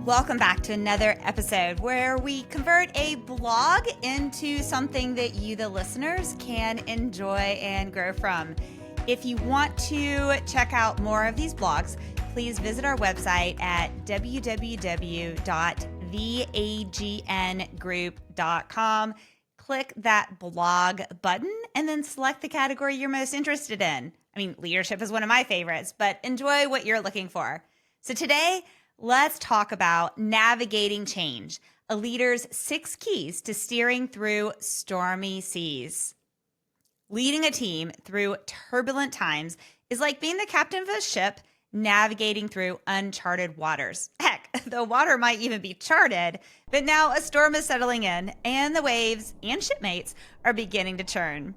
Welcome back to another episode where we convert a blog into something that you, the listeners, can enjoy and grow from. If you want to check out more of these blogs, please visit our website at www.theagnGroup.com. Click that blog button and then select the category you're most interested in. I mean, leadership is one of my favorites, but enjoy what you're looking for. So today, let's talk about navigating change, a leader's 6 keys to steering through stormy seas. Leading a team through turbulent times is like being the captain of a ship navigating through uncharted waters. Heck, the water might even be charted, but now a storm is settling in and the waves and shipmates are beginning to churn.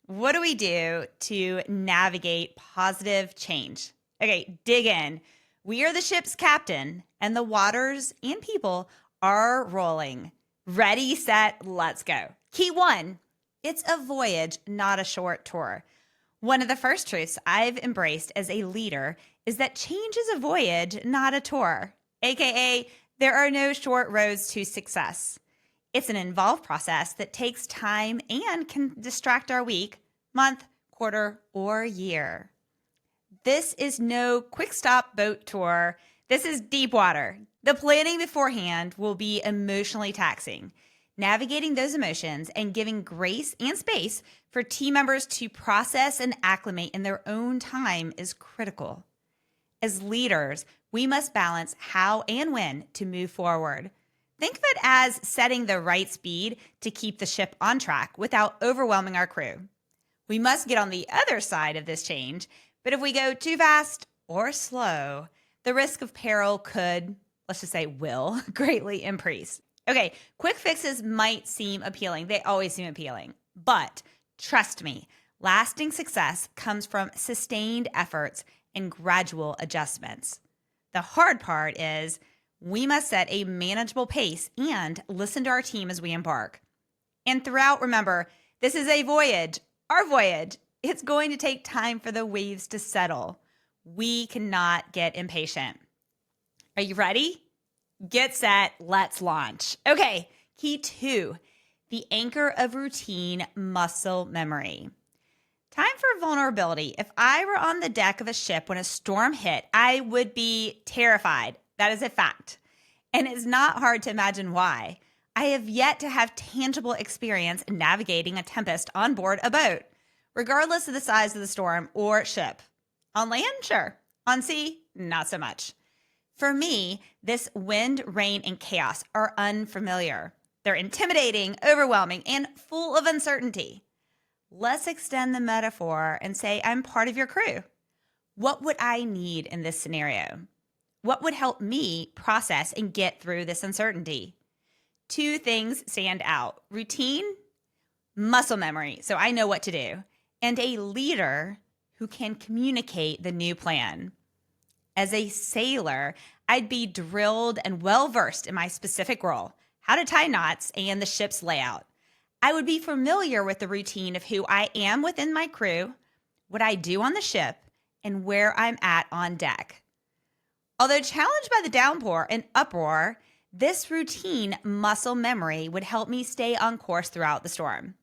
What do we do to navigate positive change? Okay, dig in. We are the ship's captain, and the waters and people are rolling. Ready, set, let's go. Key 1, it's a voyage, not a short tour. One of the first truths I've embraced as a leader is that change is a voyage, not a tour. AKA, there are no short roads to success. It's an involved process that takes time and can distract our week, month, quarter, or year. This is no quick stop boat tour. This is deep water. The planning beforehand will be emotionally taxing. Navigating those emotions and giving grace and space for team members to process and acclimate in their own time is critical. As leaders, we must balance how and when to move forward. Think of it as setting the right speed to keep the ship on track without overwhelming our crew. We must get on the other side of this change, but if we go too fast or slow, the risk of peril could, let's just say will, greatly increase. Okay, quick fixes might seem appealing. They always seem appealing. But trust me, lasting success comes from sustained efforts and gradual adjustments. The hard part is we must set a manageable pace and listen to our team as we embark. And throughout, remember, this is a voyage, our voyage. It's going to take time for the waves to settle. We cannot get impatient. Are you ready? Get set, let's launch. Okay, key 2, the anchor of routine, muscle memory. Time for vulnerability. If I were on the deck of a ship when a storm hit, I would be terrified. That is a fact. And it's not hard to imagine why. I have yet to have tangible experience navigating a tempest on board a boat, regardless of the size of the storm or ship. On land, sure. On sea, not so much. For me, this wind, rain, and chaos are unfamiliar. They're intimidating, overwhelming, and full of uncertainty. Let's extend the metaphor and say I'm part of your crew. What would I need in this scenario? What would help me process and get through this uncertainty? 2 things stand out: routine, muscle memory, so I know what to do, and a leader who can communicate the new plan. As a sailor, I'd be drilled and well-versed in my specific role, how to tie knots, and the ship's layout. I would be familiar with the routine of who I am within my crew, what I do on the ship, and where I'm at on deck. Although challenged by the downpour and uproar, this routine muscle memory would help me stay on course throughout the storm.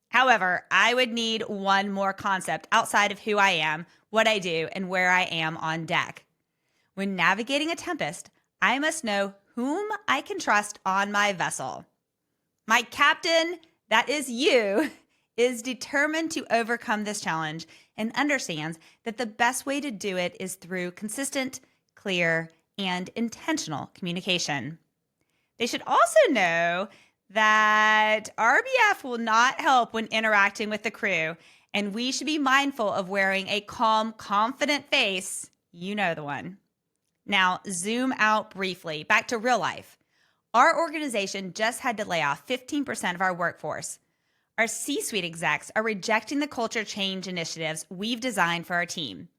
However, I would need one more concept outside of who I am, what I do, and where I am on deck. When navigating a tempest, I must know whom I can trust on my vessel. My captain, that is you, is determined to overcome this challenge and understands that the best way to do it is through consistent, clear, and intentional communication. They should also know that RBF will not help when interacting with the crew, and we should be mindful of wearing a calm, confident face. You know the one. Now, zoom out briefly, back to real life. Our organization just had to lay off 15% of our workforce. Our C-suite execs are rejecting the culture change initiatives we've designed for our team.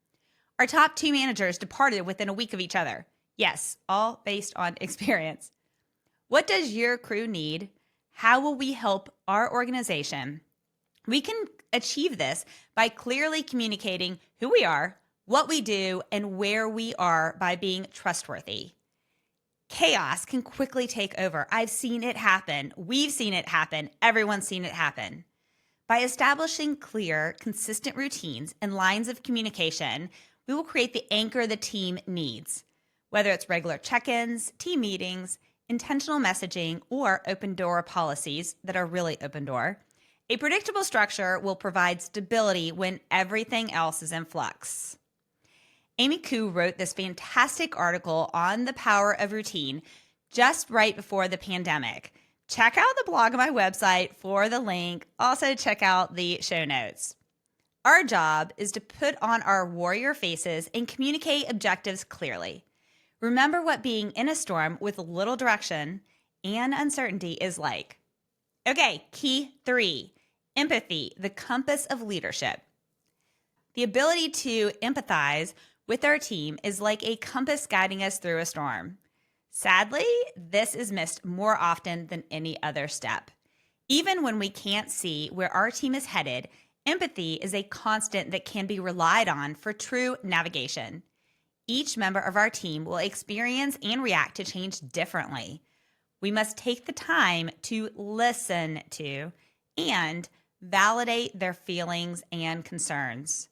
Our top 2 managers departed within a week of each other. Yes, all based on experience. What does your crew need? How will we help our organization? We can achieve this by clearly communicating who we are, what we do, and where we are by being trustworthy. Chaos can quickly take over. I've seen it happen. We've seen it happen. Everyone's seen it happen. By establishing clear, consistent routines and lines of communication, we will create the anchor the team needs. Whether it's regular check-ins, team meetings, intentional messaging, or open door policies that are really open door, a predictable structure will provide stability when everything else is in flux. Amy Koo wrote this fantastic article on the power of routine just right before the pandemic. Check out the blog on my website for the link. Also, check out the show notes. Our job is to put on our warrior faces and communicate objectives clearly. Remember what being in a storm with little direction and uncertainty is like. Okay, key 3, empathy, the compass of leadership. The ability to empathize with our team is like a compass guiding us through a storm. Sadly, this is missed more often than any other step. Even when we can't see where our team is headed, empathy is a constant that can be relied on for true navigation. Each member of our team will experience and react to change differently. We must take the time to listen to and validate their feelings and concerns.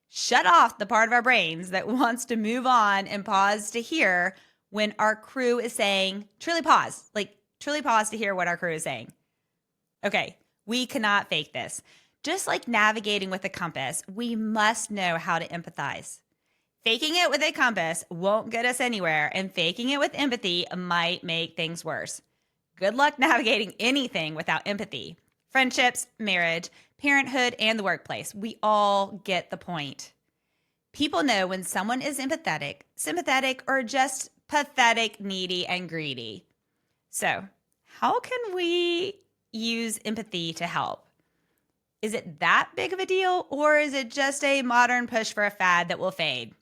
Shut off the part of our brains that wants to move on and pause to hear when our crew is saying, truly pause to hear what our crew is saying. Okay, we cannot fake this. Just like navigating with a compass, we must know how to empathize. Faking it with a compass won't get us anywhere, and faking it with empathy might make things worse. Good luck navigating anything without empathy. Friendships, marriage, parenthood, and the workplace. We all get the point. People know when someone is empathetic, sympathetic, or just pathetic, needy, and greedy. So, how can we use empathy to help? Is it that big of a deal, or is it just a modern push for a fad that will fade?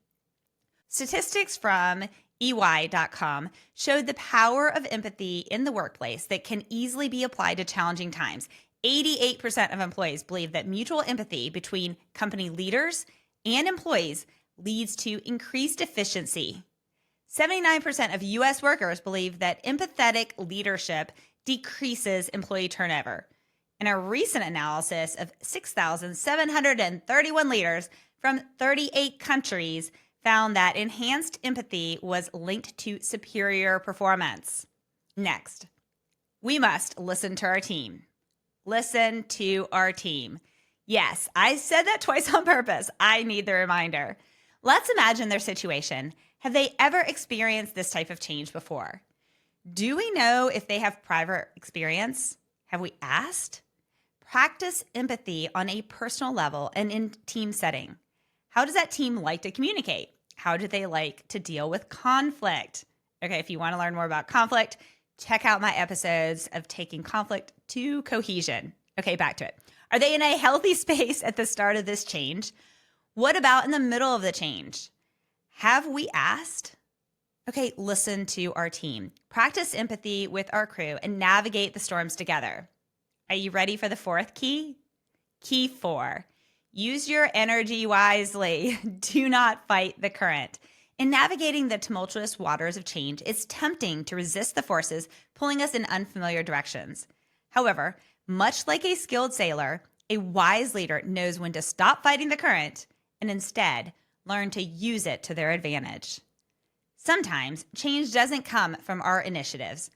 Statistics from EY.com showed the power of empathy in the workplace that can easily be applied to challenging times. 88% of employees believe that mutual empathy between company leaders and employees leads to increased efficiency. 79% of U.S. workers believe that empathetic leadership decreases employee turnover. And a recent analysis of 6,731 leaders from 38 countries found that enhanced empathy was linked to superior performance. Next, we must listen to our team. Listen to our team. Yes, I said that twice on purpose. I need the reminder. Let's imagine their situation. Have they ever experienced this type of change before? Do we know if they have prior experience? Have we asked? Practice empathy on a personal level and in team setting. How does that team like to communicate? How do they like to deal with conflict? Okay, if you want to learn more about conflict, check out my episodes of taking conflict to cohesion. Okay, back to it. Are they in a healthy space at the start of this change? What about in the middle of the change? Have we asked? Okay, listen to our team. Practice empathy with our crew and navigate the storms together. Are you ready for the 4th key? Key 4. Use your energy wisely. Do not fight the current. In navigating the tumultuous waters of change, it's tempting to resist the forces pulling us in unfamiliar directions. However, much like a skilled sailor, a wise leader knows when to stop fighting the current and instead learn to use it to their advantage. Sometimes change doesn't come from our initiatives.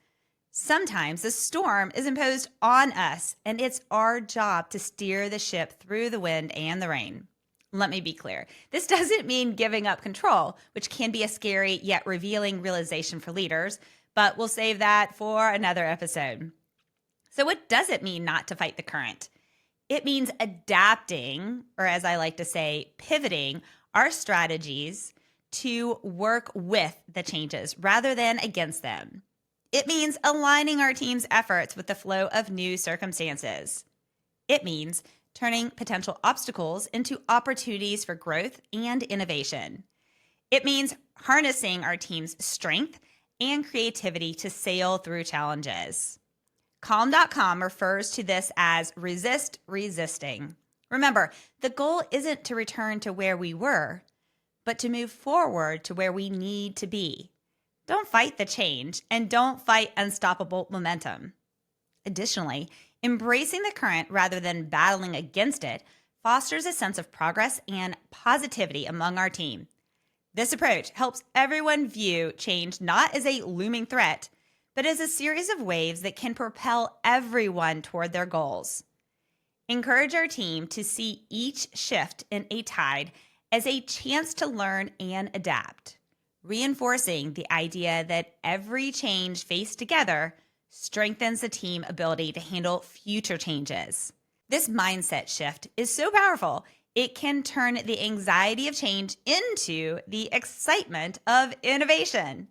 Sometimes the storm is imposed on us, and it's our job to steer the ship through the wind and the rain. Let me be clear. This doesn't mean giving up control, which can be a scary yet revealing realization for leaders, but we'll save that for another episode. So what does it mean not to fight the current? It means adapting, or as I like to say, pivoting our strategies to work with the changes rather than against them. It means aligning our team's efforts with the flow of new circumstances. It means turning potential obstacles into opportunities for growth and innovation. It means harnessing our team's strength and creativity to sail through challenges. Calm.com refers to this as resist resisting. Remember, the goal isn't to return to where we were, but to move forward to where we need to be. Don't fight the change, and don't fight unstoppable momentum. Additionally, embracing the current rather than battling against it fosters a sense of progress and positivity among our team. This approach helps everyone view change not as a looming threat, but as a series of waves that can propel everyone toward their goals. Encourage our team to see each shift in a tide as a chance to learn and adapt, reinforcing the idea that every change faced together strengthens the team ability to handle future changes. This mindset shift is so powerful, it can turn the anxiety of change into the excitement of innovation.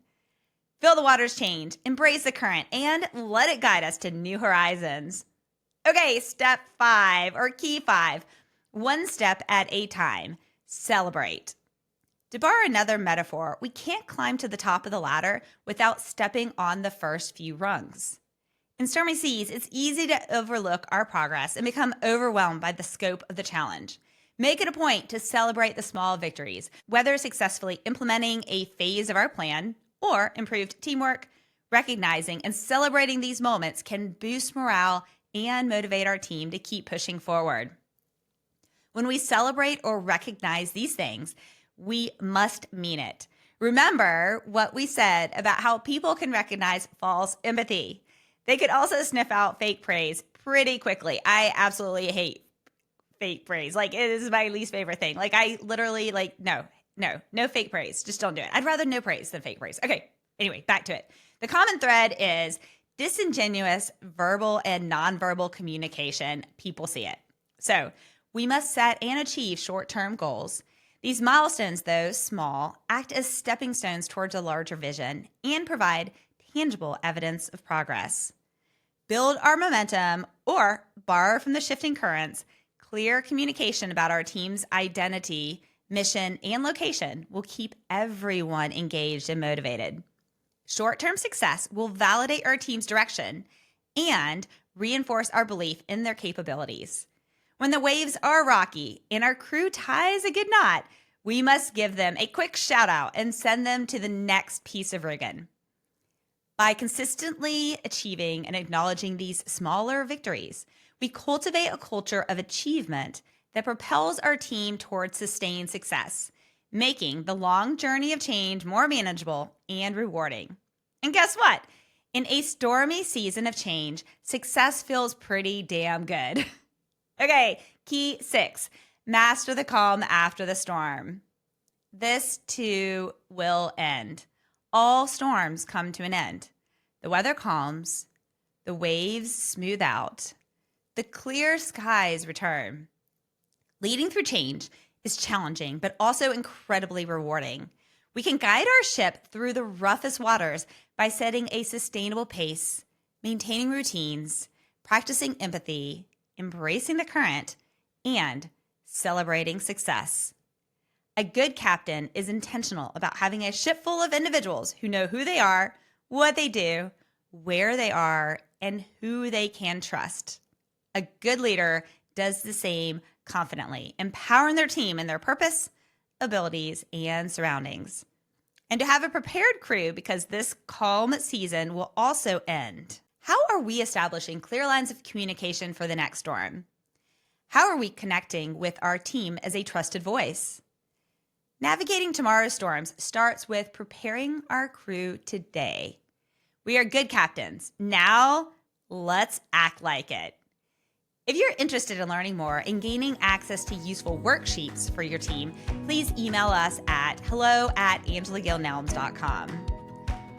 Feel the waters change, embrace the current, and let it guide us to new horizons. Okay, step 5 or key 5, one step at a time, celebrate. To borrow another metaphor, we can't climb to the top of the ladder without stepping on the first few rungs. In stormy seas, it's easy to overlook our progress and become overwhelmed by the scope of the challenge. Make it a point to celebrate the small victories, whether successfully implementing a phase of our plan or improved teamwork. Recognizing and celebrating these moments can boost morale and motivate our team to keep pushing forward. When we celebrate or recognize these things, we must mean it. Remember what we said about how people can recognize false empathy. They could also sniff out fake praise pretty quickly. I absolutely hate fake praise. Like, it is my least favorite thing. Like, I literally, no fake praise. Just don't do it. I'd rather no praise than fake praise. Okay, anyway, back to it. The common thread is disingenuous verbal and nonverbal communication. People see it. So we must set and achieve short-term goals. These milestones, though small, act as stepping stones towards a larger vision and provide tangible evidence of progress. Build our momentum or borrow from the shifting currents. Clear communication about our team's identity, mission, and location will keep everyone engaged and motivated. Short-term success will validate our team's direction and reinforce our belief in their capabilities. When the waves are rocky and our crew ties a good knot, we must give them a quick shout out and send them to the next piece of rigging. By consistently achieving and acknowledging these smaller victories, we cultivate a culture of achievement that propels our team towards sustained success, making the long journey of change more manageable and rewarding. And guess what? In a stormy season of change, success feels pretty damn good. Okay, key 6, master the calm after the storm. This too will end. All storms come to an end. The weather calms, the waves smooth out, the clear skies return. Leading through change is challenging, but also incredibly rewarding. We can guide our ship through the roughest waters by setting a sustainable pace, maintaining routines, practicing empathy, embracing the current, and celebrating success. A good captain is intentional about having a ship full of individuals who know who they are, what they do, where they are, and who they can trust. A good leader does the same confidently, empowering their team in their purpose, abilities, and surroundings. And to have a prepared crew because this calm season will also end. How are we establishing clear lines of communication for the next storm? How are we connecting with our team as a trusted voice? Navigating tomorrow's storms starts with preparing our crew today. We are good captains. Now, let's act like it. If you're interested in learning more and gaining access to useful worksheets for your team, please email us at hello@angelagillnelms.com.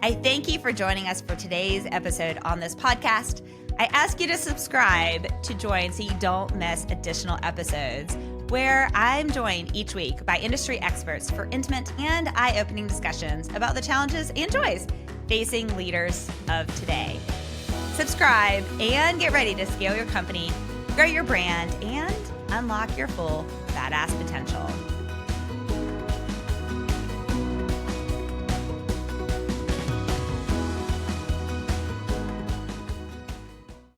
I thank you for joining us for today's episode on this podcast. I ask you to subscribe to join so you don't miss additional episodes, where I'm joined each week by industry experts for intimate and eye-opening discussions about the challenges and joys facing leaders of today. Subscribe and get ready to scale your company, grow your brand, and unlock your full badass potential.